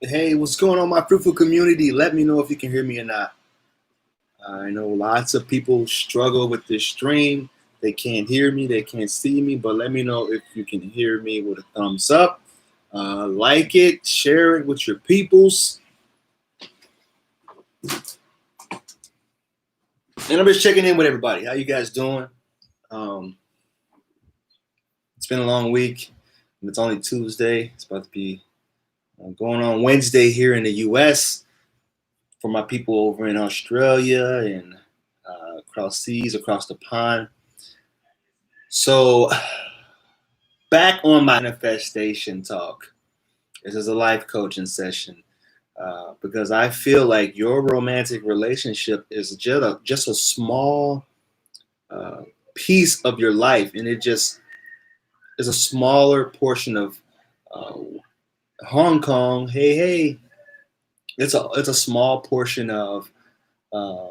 Hey, what's going on, my fruitful community? Let me know if you can hear me or not. I know lots of people struggle with this stream. They can't hear me, they can't see me, but let me know if you can hear me with a thumbs up. Like it, share it with your peoples. And I'm just checking in with everybody. How you guys doing? Um, it's been a long week, and it's only Tuesday. It's about to be going on Wednesday here in the U.S. for my people over in Australia and across seas, across the pond. So, back on my manifestation talk. This is a life coaching session because I feel like your romantic relationship is just a small uh, piece of your life, and it just is a smaller portion of uh, Hong Kong. Hey, hey, it's a small portion of uh,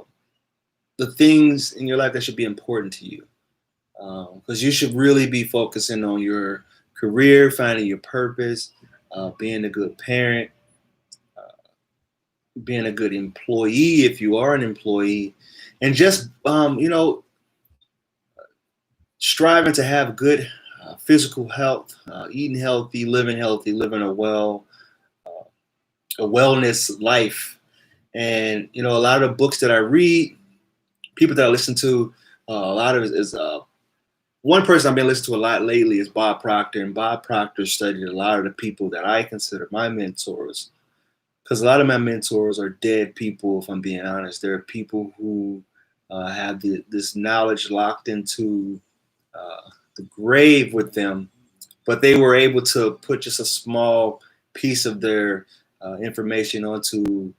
the things in your life that should be important to you. Because you should really be focusing on your career, finding your purpose, being a good parent, being a good employee if you are an employee, and just striving to have good physical health, eating healthy, living a wellness life. And a lot of the books that I read, people that I listen to, a lot of it is one person I've been listening to a lot lately is Bob Proctor, and Bob Proctor studied a lot of the people that I consider my mentors. Because a lot of my mentors are dead people, if I'm being honest. They're people who have this knowledge locked into the grave with them, but they were able to put just a small piece of their information onto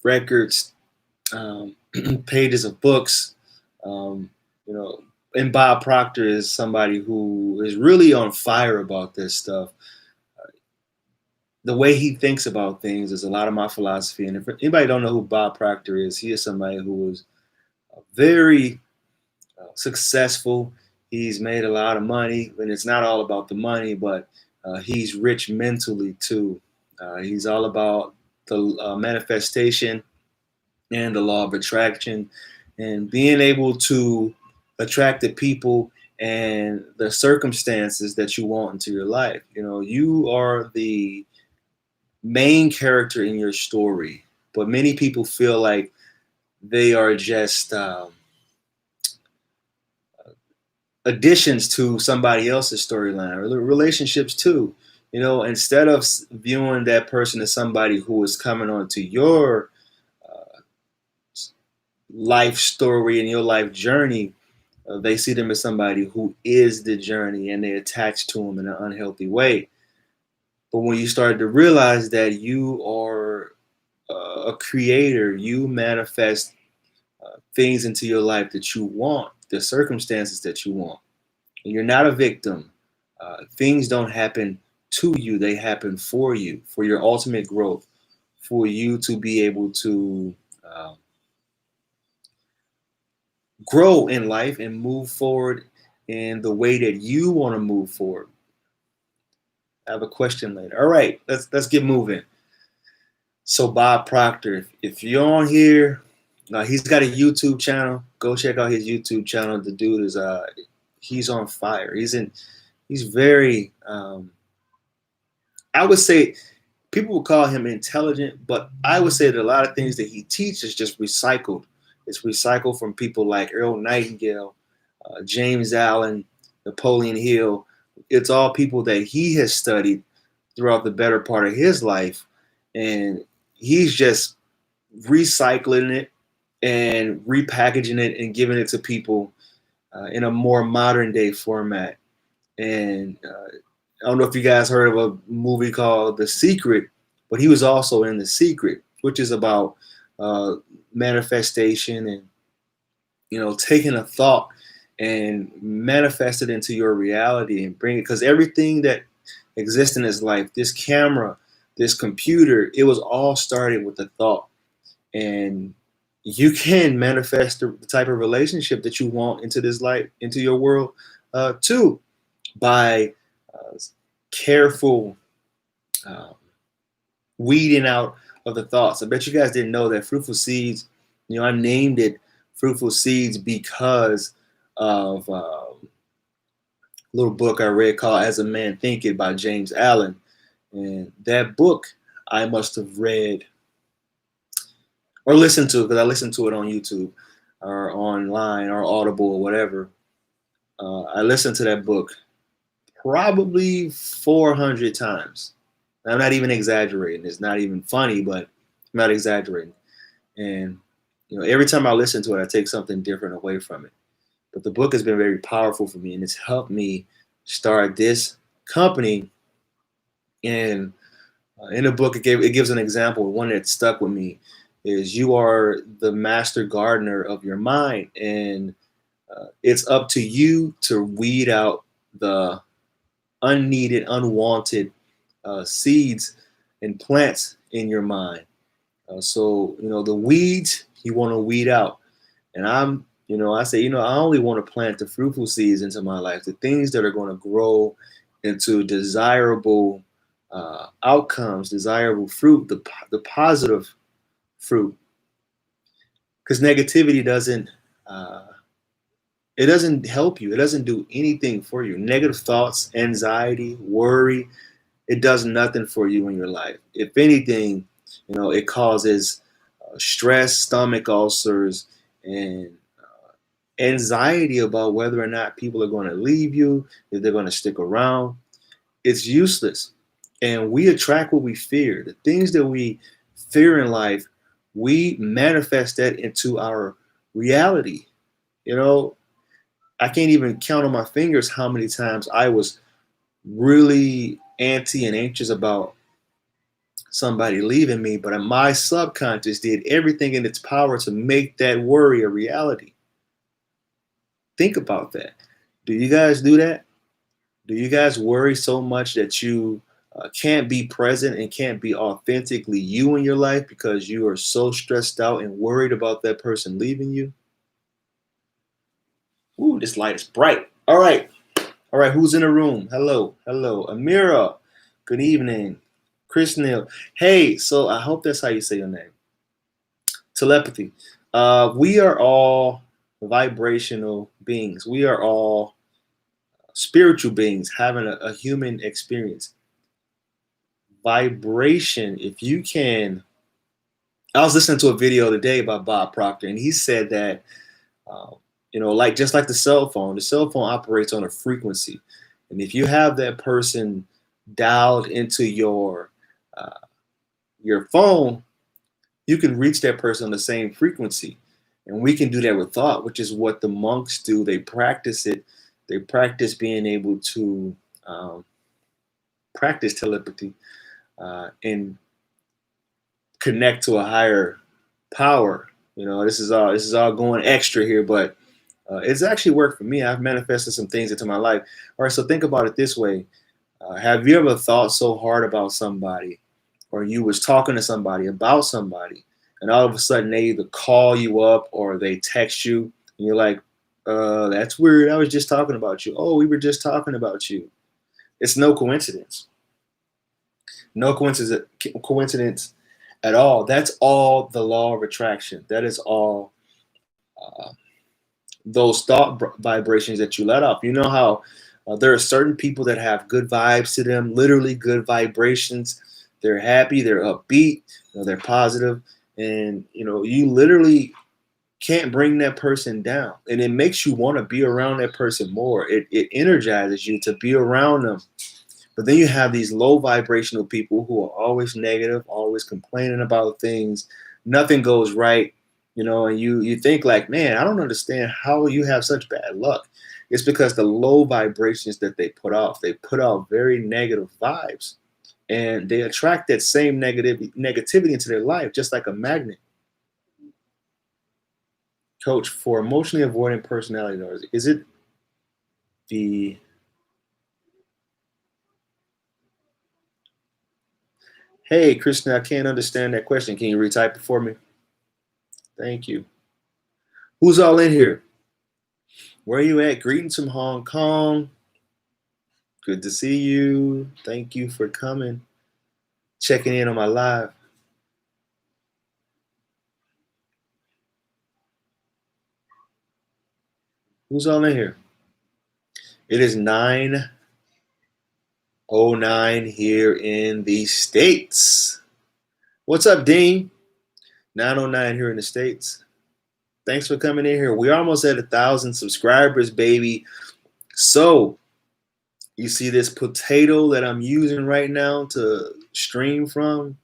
records, pages of books. Um, you know, and Bob Proctor is somebody who is really on fire about this stuff. The way he thinks about things is a lot of my philosophy. And if anybody don't know who Bob Proctor is, he is somebody who was very successful. He's made a lot of money, and it's not all about the money, but he's rich mentally too. He's all about the manifestation and the law of attraction and being able to attract the people and the circumstances that you want into your life. You are the main character in your story, but many people feel like they are just additions to somebody else's storyline or relationships too. Instead of viewing that person as somebody who is coming onto your uh, life story and your life journey, they see them as somebody who is the journey and they attach to them in an unhealthy way. But when you start to realize that you are a creator, you manifest things into your life that you want, the circumstances that you want. And you're not a victim. Things don't happen to you, they happen for you, for your ultimate growth, for you to be able to grow in life and move forward in the way that you want to move forward. I have a question later. All right, let's get moving. So Bob Proctor, if you're on here, he's got a YouTube channel. Go check out his YouTube channel. The dude is he's on fire. He's very I would say people would call him intelligent, but I would say that a lot of things that he teaches just recycled. It's recycled from people like Earl Nightingale, James Allen, Napoleon Hill. It's all people that he has studied throughout the better part of his life, and he's just recycling it and repackaging it and giving it to people in a more modern day format. And I don't know if you guys heard of a movie called The Secret, but he was also in The Secret, which is about uh, manifestation and taking a thought and manifest it into your reality and bring it, because everything that exists in his life, this camera, this computer, it was all started with a thought. And you can manifest the type of relationship that you want into this life, into your world, too, by careful, um, weeding out of the thoughts. I bet you guys didn't know that fruitful seeds, I named it fruitful seeds because of a little book I read called As a Man Thinketh by James Allen. And that book I must have read or listened to, because I listened to it on YouTube or online or Audible or whatever. I listened to that book probably 400 times. I'm not even exaggerating. It's not even funny, but I'm not exaggerating. And every time I listen to it, I take something different away from it. But the book has been very powerful for me, and it's helped me start this company. And in the book, it gives an example. One that stuck with me is you are the master gardener of your mind, and it's up to you to weed out the unneeded, unwanted seeds and plants in your mind. So the weeds you want to weed out, and I say, I only want to plant the fruitful seeds into my life, the things that are going to grow into desirable outcomes, desirable fruit, the positive fruit. Because negativity doesn't it doesn't help you. It doesn't do anything for you. Negative thoughts, anxiety, worry, it does nothing for you in your life. If anything, it causes stress, stomach ulcers, and anxiety about whether or not people are going to leave you, if they're going to stick around. It's useless. And we attract what we fear. The things that we fear in life, we manifest that into our reality. I can't even count on my fingers how many times I was really anti and anxious about somebody leaving me, but my subconscious did everything in its power to make that worry a reality. Think about that. Do you guys do that? Do you guys worry so much that you can't be present and can't be authentically you in your life because you are so stressed out and worried about that person leaving you? Ooh, this light is bright. All right. All right, who's in the room? Hello. Hello. Amira. Good evening. Chris Neal. Hey, so I hope that's how you say your name. Telepathy. We are all vibrational beings. We are all spiritual beings having a human experience. Vibration, if you can. I was listening to a video today by Bob Proctor, and he said that, like just like the cell phone operates on a frequency. And if you have that person dialed into your phone, you can reach that person on the same frequency. And we can do that with thought, which is what the monks do. They practice it. They practice being able to practice telepathy and connect to a higher power. This is all going extra here, but it's actually worked for me. I've manifested some things into my life. All right, so think about it this way. Have you ever thought so hard about somebody, or you was talking to somebody about somebody, and all of a sudden they either call you up or they text you, and you're like, that's weird. I was just talking about you. Oh, we were just talking about you. It's no coincidence. No coincidence at all. That's all the law of attraction. That is all those thought vibrations that you let off. You know how there are certain people that have good vibes to them, literally good vibrations. They're happy, they're upbeat, they're positive, and you literally can't bring that person down, and it makes you want to be around that person more. It energizes you to be around them. But then you have these low vibrational people who are always negative, always complaining about things. Nothing goes right, and you think like, man, I don't understand how you have such bad luck. It's because the low vibrations that they put out very negative vibes, and they attract that same negativity into their life, just like a magnet. Coach, for emotionally avoidant personality disorders, is it the Hey, Kristen, I can't understand that question. Can you retype it for me? Thank you. Who's all in here? Where are you at? Greetings from Hong Kong. Good to see you. Thank you for coming. checking in on my live. Who's all in here? It is 9:09 here in the States. What's up, Dean? 9:09 here in the States. Thanks for coming in here. We're almost at 1,000 subscribers, baby. So you see this potato that I'm using right now to stream from?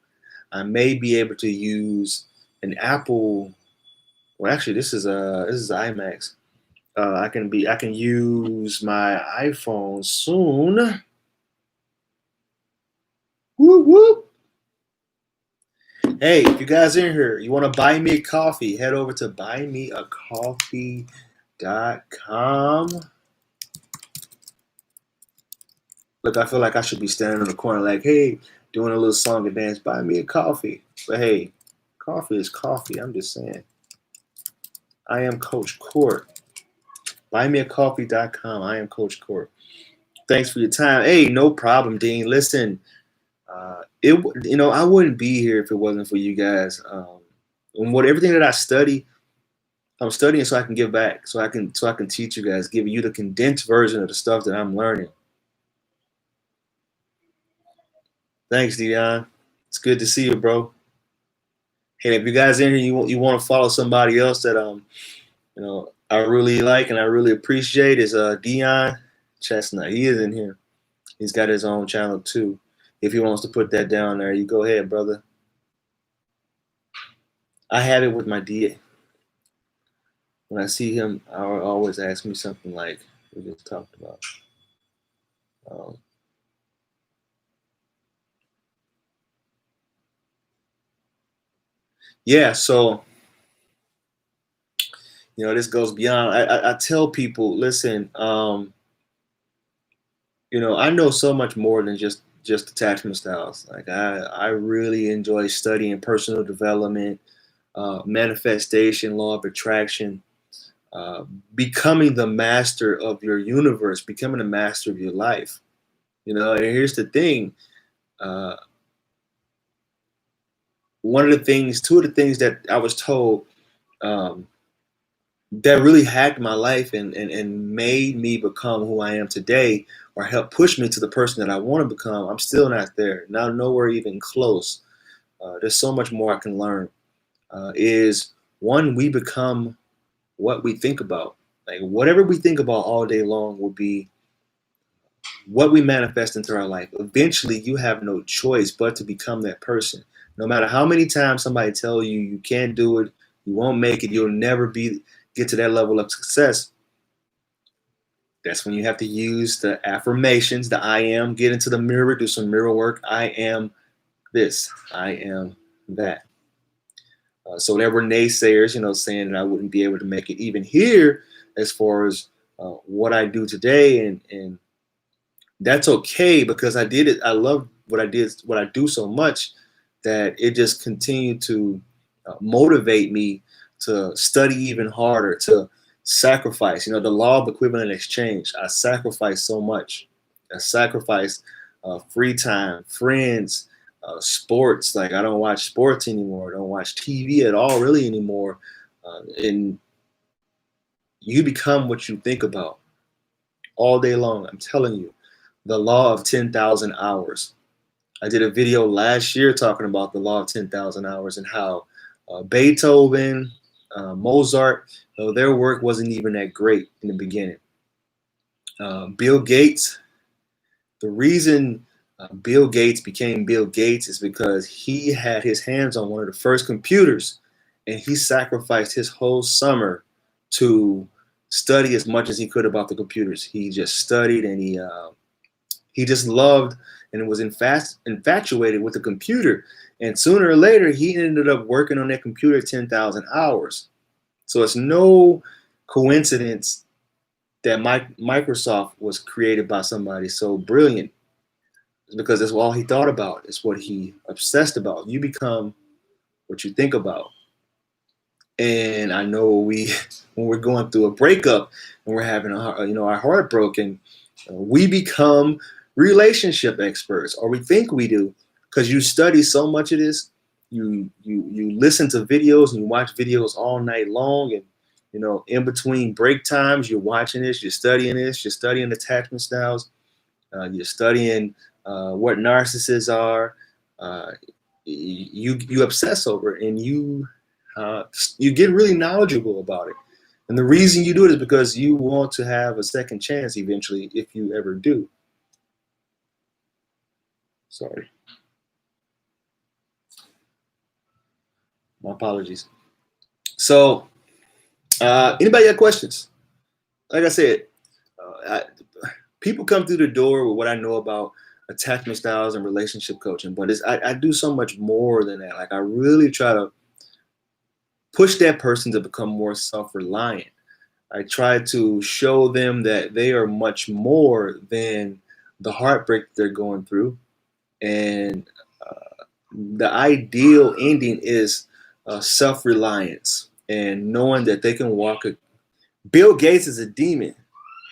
I may be able to use an Apple. Well, actually, this is IMAX. I can use my iPhone soon. Whoop whoop. Hey, if you guys are in here, you want to buy me a coffee, head over to buymeacoffee.com. Look, I feel like I should be standing in the corner like, hey, doing a little song and dance, buy me a coffee. But hey, coffee is coffee. I'm just saying. Iamcoachcourt. Buymeacoffee.com. Iamcoachcourt. Thanks for your time. Hey, no problem, Dean. Listen, I wouldn't be here if it wasn't for you guys. And everything that I study, I'm studying so I can give back, so I can teach you guys, give you the condensed version of the stuff that I'm learning. Thanks, Dion. It's good to see you, bro. Hey, if you guys in here, you want to follow somebody else that I really like and I really appreciate is Dion Chestnut. He is in here. He's got his own channel too. If he wants to put that down there, you go ahead, brother. I have it with my DA. When I see him, I'll always ask me something like we just talked about. Yeah, so this goes beyond. I tell people, listen, I know so much more than just attachment styles. Like I really enjoy studying personal development, manifestation, law of attraction, becoming the master of your universe, becoming the master of your life. And here's the thing. Two of the things that I was told that really hacked my life and made me become who I am today, or helped push me to the person that I want to become. I'm still not there. Not nowhere even close. There's so much more I can learn. Is one, we become what we think about. Like whatever we think about all day long will be what we manifest into our life. Eventually, you have no choice but to become that person. No matter how many times somebody tell you you can't do it, you won't make it, you'll never get to that level of success. That's when you have to use the affirmations, the I am, get into the mirror, do some mirror work. I am this, I am that. So there were naysayers, saying that I wouldn't be able to make it even here as far as what I do today. And that's okay because I did it. I love what I do so much that it just continued to motivate me to study even harder, to sacrifice. The law of equivalent exchange. I sacrificed so much. I sacrificed free time, friends, sports. Like I don't watch sports anymore. I don't watch TV at all really anymore. And you become what you think about all day long. I'm telling you, the law of 10,000 hours. I did a video last year talking about the law of 10,000 hours and how Beethoven, Mozart, their work wasn't even that great in the beginning. Bill Gates, the reason Bill Gates became Bill Gates is because he had his hands on one of the first computers and he sacrificed his whole summer to study as much as he could about the computers. He just studied and he just loved and was infatuated with the computer. And sooner or later, he ended up working on that computer 10,000 hours. So it's no coincidence that Microsoft was created by somebody so brilliant. It's because that's all he thought about. It's what he obsessed about. You become what you think about. And I know when we're going through a breakup and we're having our heart broken, we become relationship experts, or we think we do. because you study so much of this. You listen to videos and you watch videos all night long, and in between break times you're watching this, you're studying attachment styles, you're studying what narcissists are. Uh, you obsess over it, and you get really knowledgeable about it. And the reason you do it is because you want to have a second chance eventually, if you ever do. Sorry. My apologies. So, anybody got questions? Like I said, people come through the door with what I know about attachment styles and relationship coaching, but I do so much more than that. Like, I really try to push that person to become more self-reliant. I try to show them that they are much more than the heartbreak they're going through. And the ideal ending is self-reliance and knowing that they can walk. Bill Gates is a demon.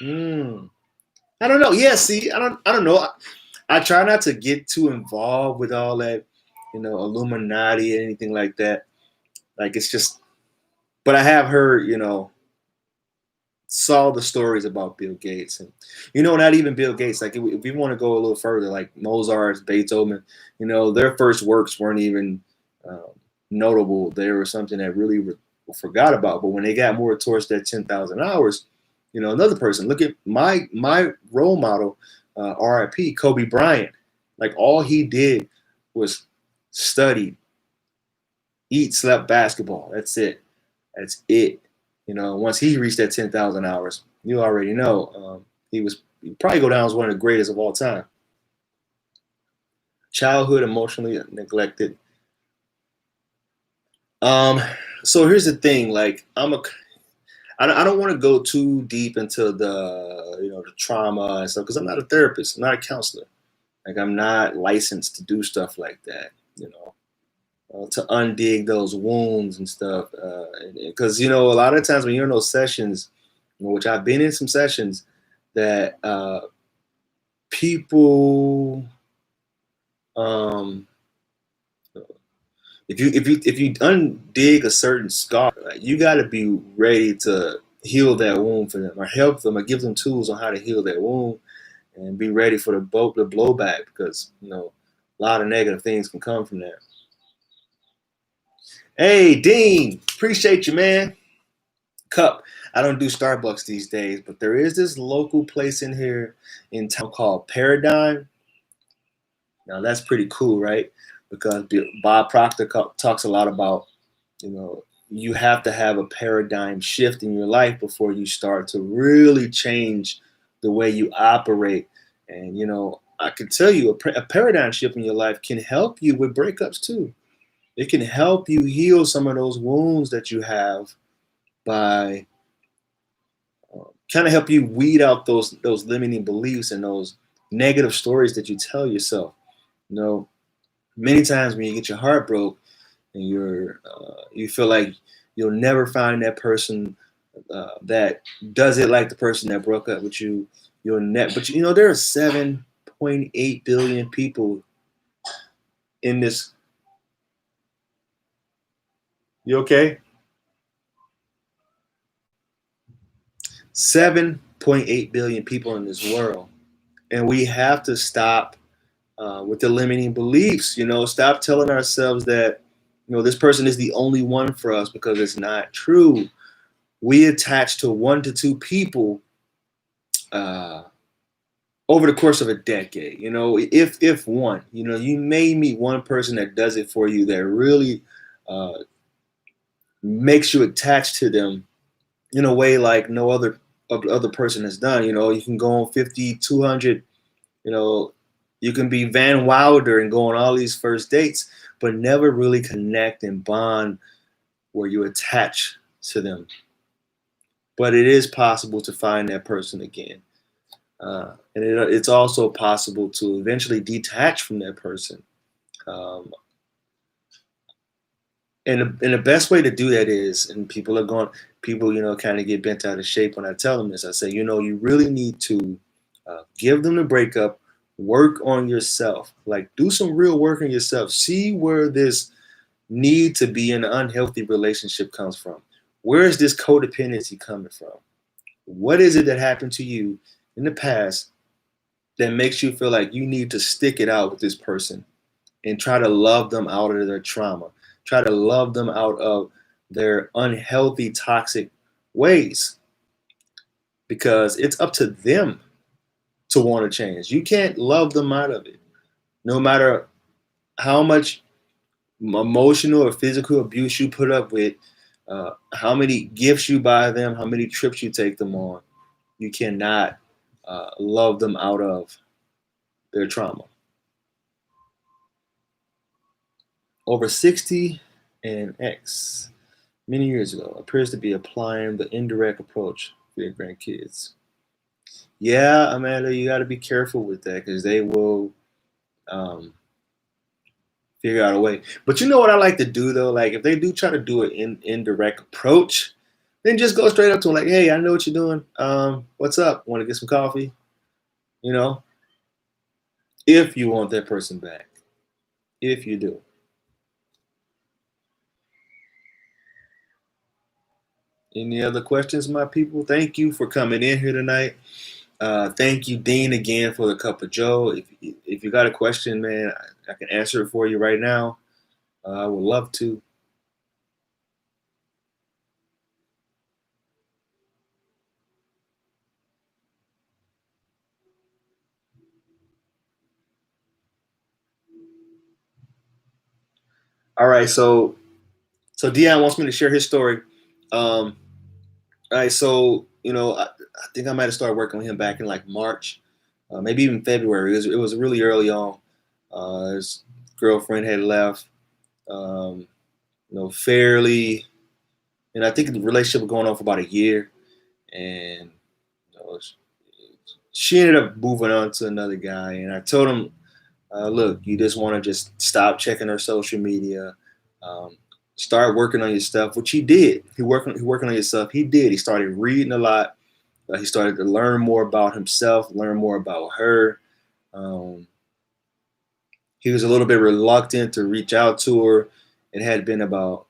I don't know. Yeah, see, I don't know. I try not to get too involved with all that, Illuminati and anything like that. Like, it's just, but I have heard, saw the stories about Bill Gates, and not even Bill Gates. Like, if we want to go a little further, like Mozart, Beethoven, their first works weren't even notable. They were something that really forgot about. But when they got more towards that 10,000 hours, another person. Look at my role model, RIP, Kobe Bryant. Like, all he did was study, eat, slept, basketball. That's it. That's it. Once he reached that 10,000 hours, you already know he'd probably go down as one of the greatest of all time. Childhood emotionally neglected. So here's the thing. Like, I don't want to go too deep into the trauma and stuff, because I'm not a therapist. I'm not a counselor. Like, I'm not licensed to do stuff like that. To undig those wounds and stuff, because a lot of times when you're in those sessions, which I've been in some sessions, that people, if you undig a certain scar, like, you got to be ready to heal that wound for them, or help them, or give them tools on how to heal that wound, and be ready for the blowback, because a lot of negative things can come from that. Hey, Dean, appreciate you, man. Cup. I don't do Starbucks these days, but there is this local place in here in town called Paradigm. Now, that's pretty cool, right? Because Bob Proctor talks a lot about, you have to have a paradigm shift in your life before you start to really change the way you operate. And, I can tell you a paradigm shift in your life can help you with breakups too. It can help you heal some of those wounds that you have by kind of help you weed out those limiting beliefs and those negative stories that you tell yourself. Many times when you get your heart broke and you feel like you'll never find that person that does it like the person that broke up with you. But there are 7.8 billion people in this. You okay? 7.8 billion people in this world. And we have to stop with the limiting beliefs. Stop telling ourselves that, this person is the only one for us, because it's not true. We attach to 1 to 2 people over the course of a decade. If one, you may meet one person that does it for you, that really makes you attached to them in a way like no other person has done. You can go on 50, 200, you can be Van Wilder and go on all these first dates, but never really connect and bond where you attach to them. But it is possible to find that person again. And it's also possible to eventually detach from that person. And the best way to do that is, and people kind of get bent out of shape when I tell them this. I say, you really need to give them the breakup Work on yourself. Like, do some real work on yourself. See where this need to be in an unhealthy relationship comes from. Where is this codependency coming from? What is it that happened to you in the past that makes you feel like you need to stick it out with this person and try to love them out of their trauma? Try to love them out of their unhealthy, toxic ways, because it's up to them to want to change. You can't love them out of it. No matter how much emotional or physical abuse you put up with, how many gifts you buy them, how many trips you take them on, you cannot love them out of their trauma. Over 60 and X many years ago appears to be applying the indirect approach for your grandkids. Yeah, Amanda, you got to be careful with that because they will um, figure out a way. But you know what I like to do though? Like if they do try to do an indirect approach, then just go straight up to them like, hey, I know what you're doing. What's up? Want to get some coffee? You know, if you want that person back. If you do. Any other questions, my people? Thank you for coming in here tonight. Thank you, Dean, again for the cup of Joe. If you got a question, man, I can answer it for you right now. I would love to. All right, so Dion wants me to share his story. All right, so I think I might have started working with him back in like March, maybe even February. It was really early on. His girlfriend had left. Um, fairly, and I think the relationship was going on for about a year, and she ended up moving on to another guy. And I told him, look, you just want to just stop checking her social media, um, start working on your stuff, which he did. He working on your stuff. He did. He started reading a lot. He started to learn more about himself, learn more about her. Um, he was a little bit reluctant to reach out to her. It had been about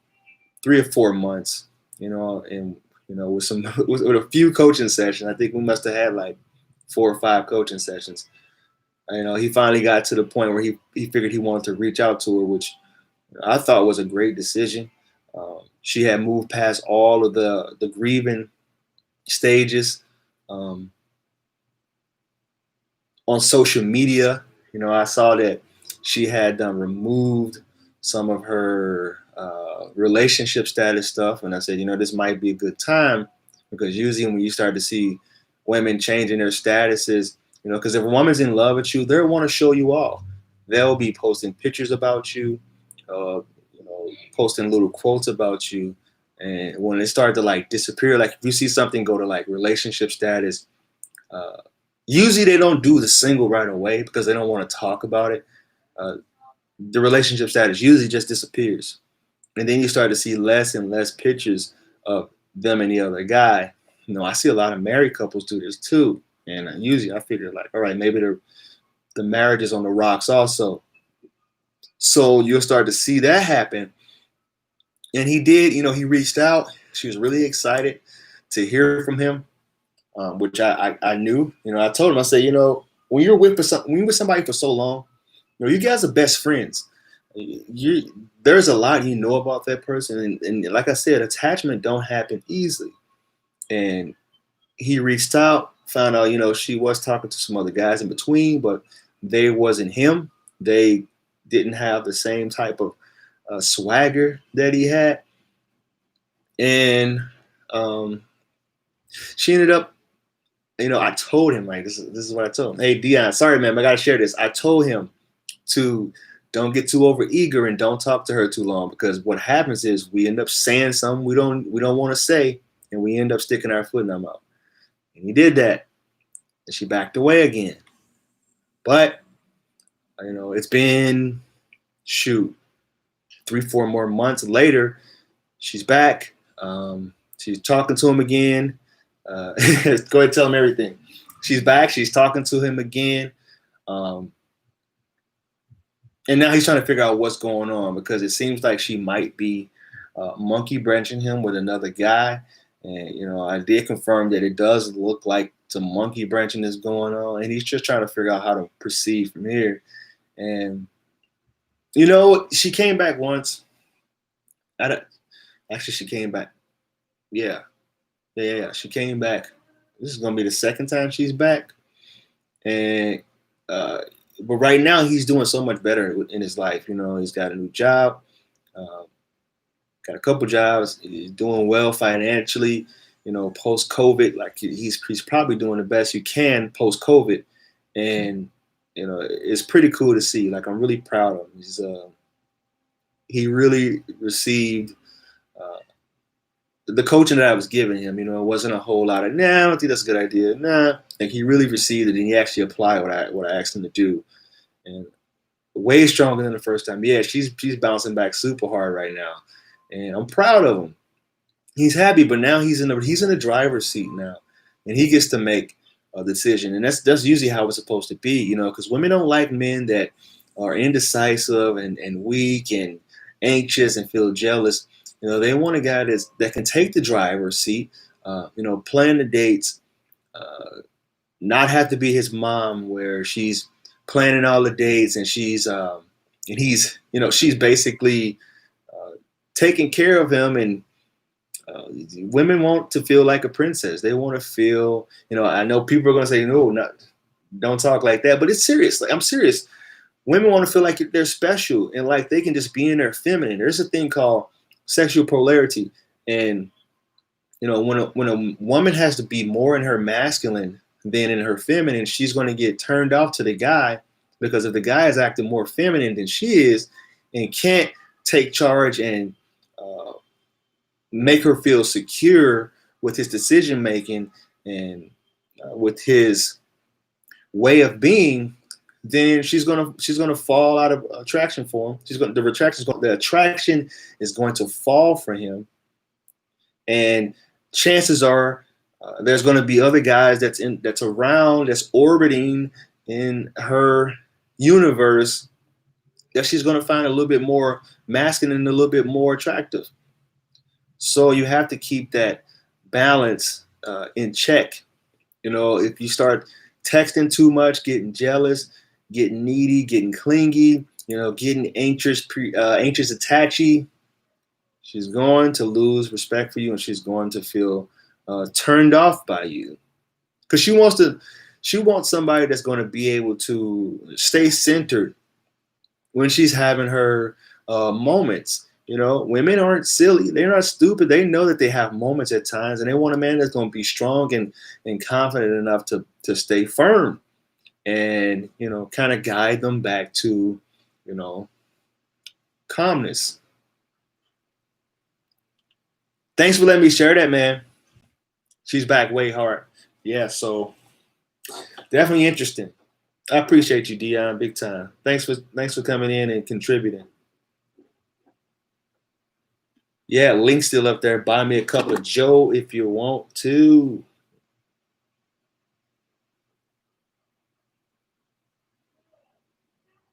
3 or 4 months, and with some with a few coaching sessions. I think we must have had like 4 or 5 coaching sessions. He finally got to the point where he figured he wanted to reach out to her, which I thought was a great decision. She had moved past all of the grieving stages. Um, on social media, I saw that she had removed some of her relationship status stuff, and I said, this might be a good time, because usually when you start to see women changing their statuses, because if a woman's in love with you, they'll want to show you off. They'll be posting pictures about you, uh, posting little quotes about you, and when it started to like disappear, like if you see something go to like relationship status, uh, usually they don't do the single right away because they don't want to talk about it. Uh, the relationship status usually just disappears. And then you start to see less and less pictures of them and the other guy. I see a lot of married couples do this too. And usually I figure like, all right, maybe the marriage is on the rocks also. So you'll start to see that happen. And he did, he reached out. She was really excited to hear from him, which I knew. I told him, I said, when you're with somebody for so long, you guys are best friends. There's a lot about that person, and like I said, attachment don't happen easily. And he reached out, found out, she was talking to some other guys in between, but they wasn't him. They didn't have the same type of swagger that he had, and she ended up. I told him like this is what I told him. Hey Dion, sorry man, I gotta share this. I told him to don't get too over eager and don't talk to her too long, because what happens is we end up saying something we don't want to say, and we end up sticking our foot in our mouth. And he did that, and she backed away again. But it's been 3-4 more months later, she's back. She's talking to him again. Go ahead and tell him everything. She's back. She's talking to him again. Um, and now he's trying to figure out what's going on because it seems like she might be monkey branching him with another guy. And I did confirm that it does look like some monkey branching is going on, and he's just trying to figure out how to proceed from here. And she came back once. I don't, Actually, she came back. Yeah, yeah. She came back. This is gonna be the second time she's back, and uh, but right now he's doing so much better in his life. He's got a new job, uh, got a couple jobs. He's doing well financially. Post COVID, like he's probably doing the best you can post COVID, and it's pretty cool to see. Like I'm really proud of him. He really received the coaching that I was giving him. It wasn't a whole lot of nah, I don't think that's a good idea. Nah, like he really received it and he actually applied what I asked him to do, and way stronger than the first time. Yeah, she's bouncing back super hard right now, and I'm proud of him. He's happy, but now he's in the driver's seat now, and he gets to make a decision, and that's usually how it's supposed to be. Because women don't like men that are indecisive and weak and anxious and feel jealous. They want a guy that can take the driver's seat, plan the dates, not have to be his mom where she's planning all the dates and she's basically taking care of him. And women want to feel like a princess. They want to feel, I know people are going to say, no, don't talk like that, but it's serious. Like I'm serious. Women want to feel like they're special and like they can just be in their feminine. There's a thing called sexual polarity, and when a woman has to be more in her masculine than in her feminine, she's going to get turned off to the guy, because if the guy is acting more feminine than she is and can't take charge and make her feel secure with his decision making and with his way of being, then she's gonna fall out of attraction for him. The attraction is going to fall for him, and chances are there's going to be other guys that's around, that's orbiting in her universe, that she's going to find a little bit more masculine and a little bit more attractive. So you have to keep that balance in check. If you start texting too much, getting jealous, getting needy, getting clingy, getting anxious, anxious attachy, she's going to lose respect for you, and she's going to feel turned off by you, because she wants somebody that's going to be able to stay centered when she's having her moments. Women aren't silly. They're not stupid. They know that they have moments at times, and they want a man that's going to be strong and confident enough to stay firm and, kind of guide them back to, calmness. Thanks for letting me share that, man. She's back way hard. Yeah, so definitely interesting. I appreciate you, Dion, big time. Thanks for coming in and contributing. Yeah, link still up there. Buy me a cup of Joe if you want to.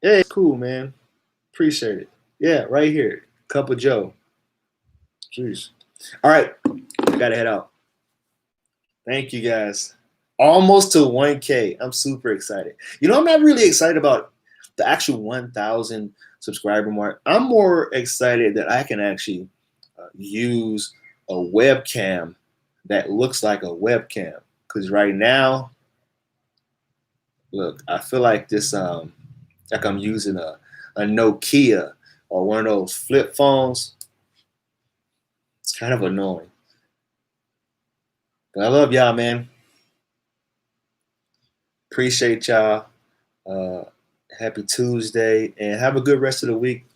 Yeah, it's cool, man. Appreciate it. Yeah, right here. Cup of Joe. Jeez. All right. I gotta head out. Thank you guys. Almost to 1K. I'm super excited. I'm not really excited about the actual 1,000 subscriber mark. I'm more excited that I can actually use a webcam that looks like a webcam. Because right now, look, I feel like like I'm using a Nokia or one of those flip phones. It's kind of annoying. But I love y'all, man. Appreciate y'all. Uh, Happy Tuesday, and have a good rest of the week.